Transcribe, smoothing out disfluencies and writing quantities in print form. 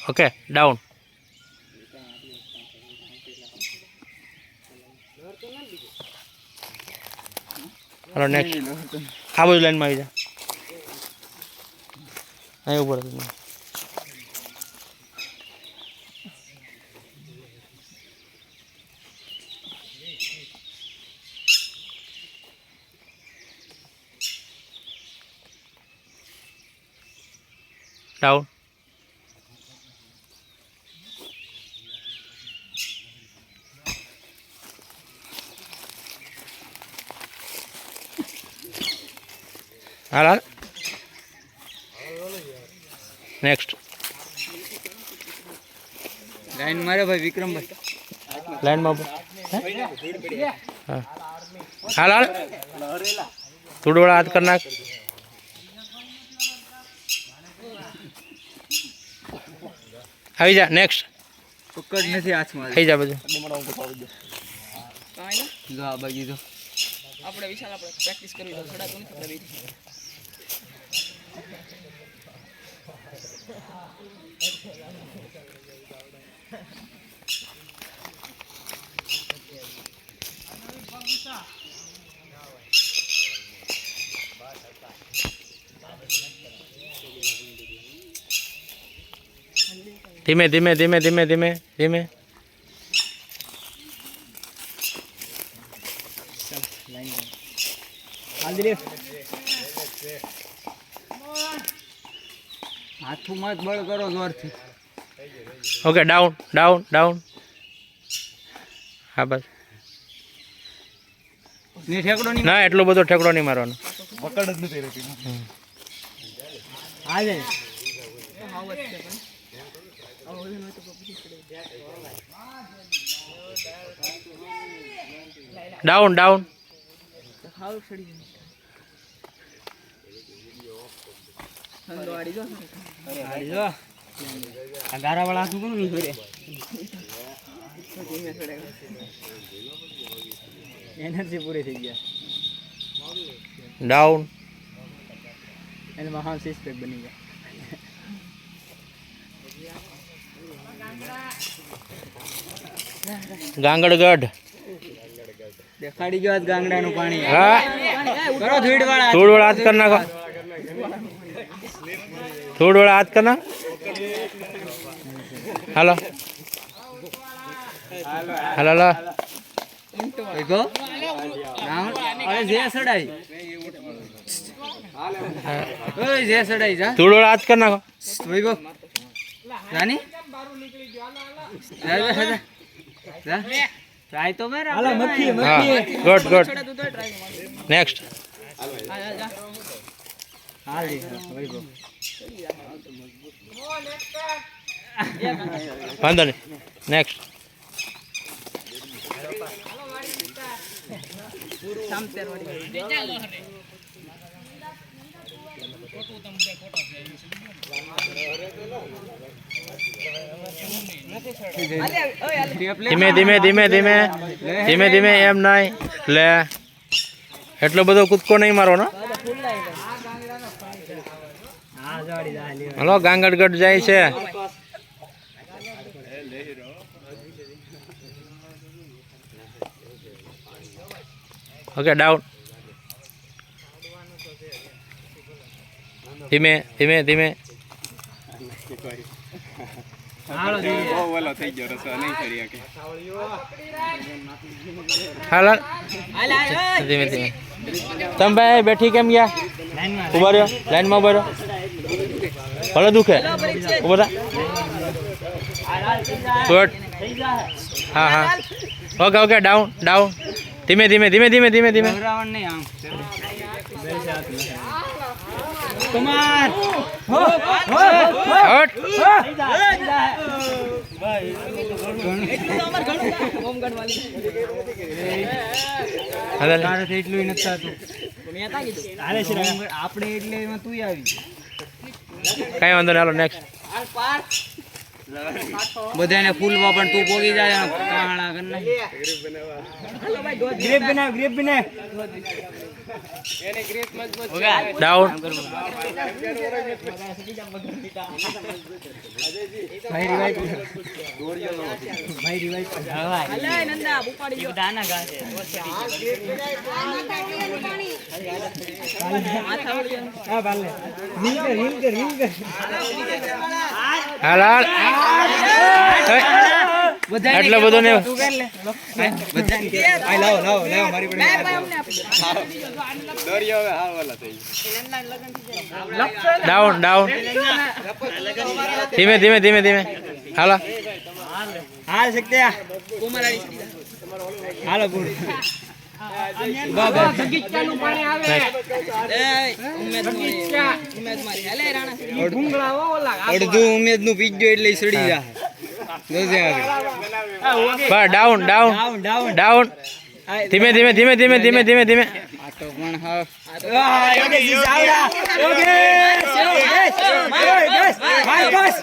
Okay down. હાલો next. આ બાજુ લાઈનમાં આવી જા. અહીં ઉપર ડાઉન. હાલ હાલ. નેક્સ્ટ. લાઈન મારે ભાઈ વિક્રમભાઈ. લાઈનમાં હા હાલ હાલ. થોડું વાળા હાથ કરી નાખ. આવી જા. નેક્સ્ટ. પકડ નથી હાથમાં. આવી જા બધું. જો આ બાજુ તો આપણે વિશાલ આપણે પ્રેક્ટિસ કરવી તો થોડા તો નથી આપણે ધીમે ધીમે ધીમે ધીમે ધીમે ધીમે. હાથમાં જ બળ કરો જોરથી. Okay down down down. હા બસ. ને ઠેકડો નહીં. ના એટલો બધો ઠેકડો નહીં મારવાનો. પકડ જ નથી રહેતી. હાલે ડાઉન ડાઉન. ગારા વાળા હાથું કોણ નહીં કરે. એનર્જી પૂરી થઈ ગયા. ડાઉન. એને મહાન સિક્સ પેક બની ગયા. ગાંગડગઢ. દેખાડી ગયો આજ ગાંગડાનું પાણી. હા કરો ધૂળ વાળા. થોડું વાળા હાથ કરી નાખો. થોડું વાળા હાથ કરી નાખો. હાલો હાલો હાલો. દેખો અરે જે સડાઈ. ઓય જે સડાઈ જા. થોડું વાળા હાથ કરી નાખો. ઓય રાની જા ટ્રાય તો મેરા. હાલો મક્ખી હા ગુડ ગુડ. નેક્સ્ટ. હાલ વૈભવ. વાંધો નહીં. નેક્સ્ટ. ધીમે ધીમે ધીમે ધીમે ધીમે ધીમે. એમ નહીં એટલે એટલો બધો કૂદકો નહીં મારવાનો. હલો ગાંગડગઢ જાય છે. Okay down. ધીમે ધીમે ધીમે. હાલ હાલ. ધીમે ધીમે. તમે ભાઈ બેઠી કેમ ગયા? ઉભા રહ્યો. લાઈનમાં ઉભા રહ્યો. ભલે દુખે ઉભા થા. ગુડ. હા હા ઓકે ઓકે ડાઉન ડાઉન. ધીમે ધીમે ધીમે ધીમે ધીમે ધીમે. કમાન હટ. એટલું નથી થતું. આપણે એટલે એમાં તું આવી. કઈ વાંધો નહીં. હાલો નેક્સ્ટ. બધાને ફૂલમાં પણ તું પોગી જાય કાણા કરના ગ્રેપ બનાવ ડાઉન અલે નંદા ઉપાડી ગયો દાના ઘા છે માથા વળી હા ભાલે રીલ કર હાલ હાલ એટલો બધો ને તું કર લે બધાને કે આ લાવો મારી પડે અમને ડાઉન ધીમે હાલો હાલ શકતે કોમરાડી હાલો ગુડ બગીચાનું પાણી આવે એ ઉમેદ મારી હલે રાણા ભૂંગળા ઓલા અડધું ઉમેદ નું પીજો એટલે સડી જાય જોજે બસ ડાઉન ધીમે આ તો પણ હા માર્કોસ